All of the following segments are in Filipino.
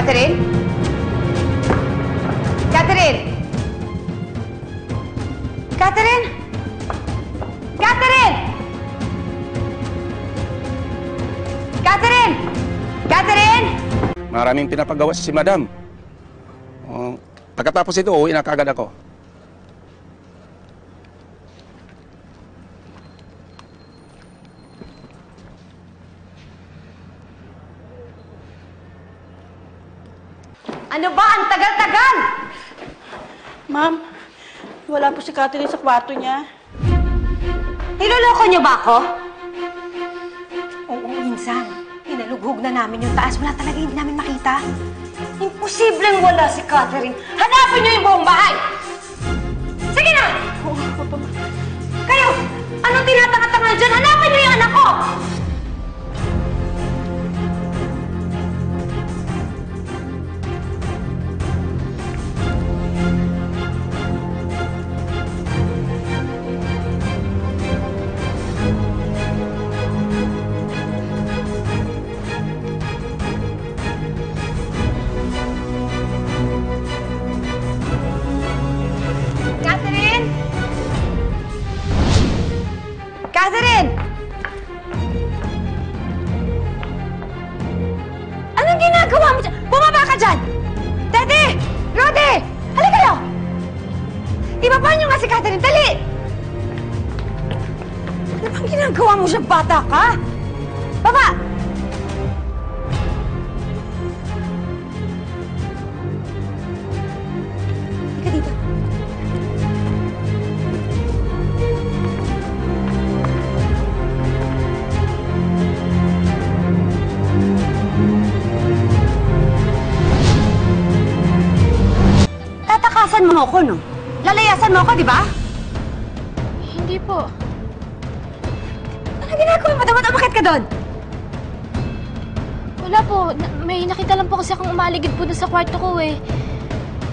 Catherine? Catherine? Catherine? Catherine? Catherine? Catherine? Maraming pinapagawa si Madam. Pagkatapos ito, uwi na kaagad ako. Ano ba? Ang tagal-tagal! Ma'am, wala po si Catherine sa kwarto niya. Niloloko niyo ba ako? Oo, minsan. Inalughog na namin yung taas. Wala talaga hindi namin makita. Imposibleng wala si Catherine. Hanapin niyo yung buong bahay! Sige na! Oo, papa. Kayo! Anong tinatanga-tanga dyan? Hanapin niyo yung anak ko! Catherine! Catherine! Anong ginagawa mo dyan? Bumaba ka dyan! Teddy! Rodi! Halika kayo! Ibaba niyo nga si Catherine! Dali! Ano bang ginagawa mo siyang bata ka? Baba! Halika dito. Tatakasan mo ako, no? Lalayasan mo ako, di ba? Hindi po. Ano ginagawa mo? Dapat umakit ka doon! Wala po. May nakita lang po kasi akong umaligid po doon sa kwarto ko eh.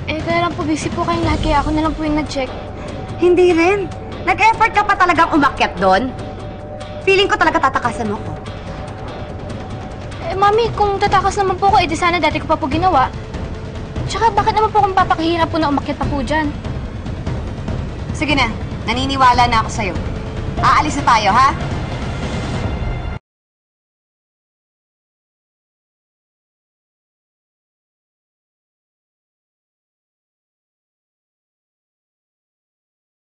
Eh, kaya lang po busy po kayong lahat kaya ako na lang po yung nag-check. Hindi rin. Nag-effort ka pa talagang umakyat doon. Feeling ko talaga tatakasan mo ko. Eh, Mami, kung tatakas naman po ko, eh di sana dati ko pa po ginawa. Tsaka bakit naman po akong papakihirap po na umakyat pa po dyan? Sige na, naniniwala na ako sa'yo. Aalis na tayo, ha?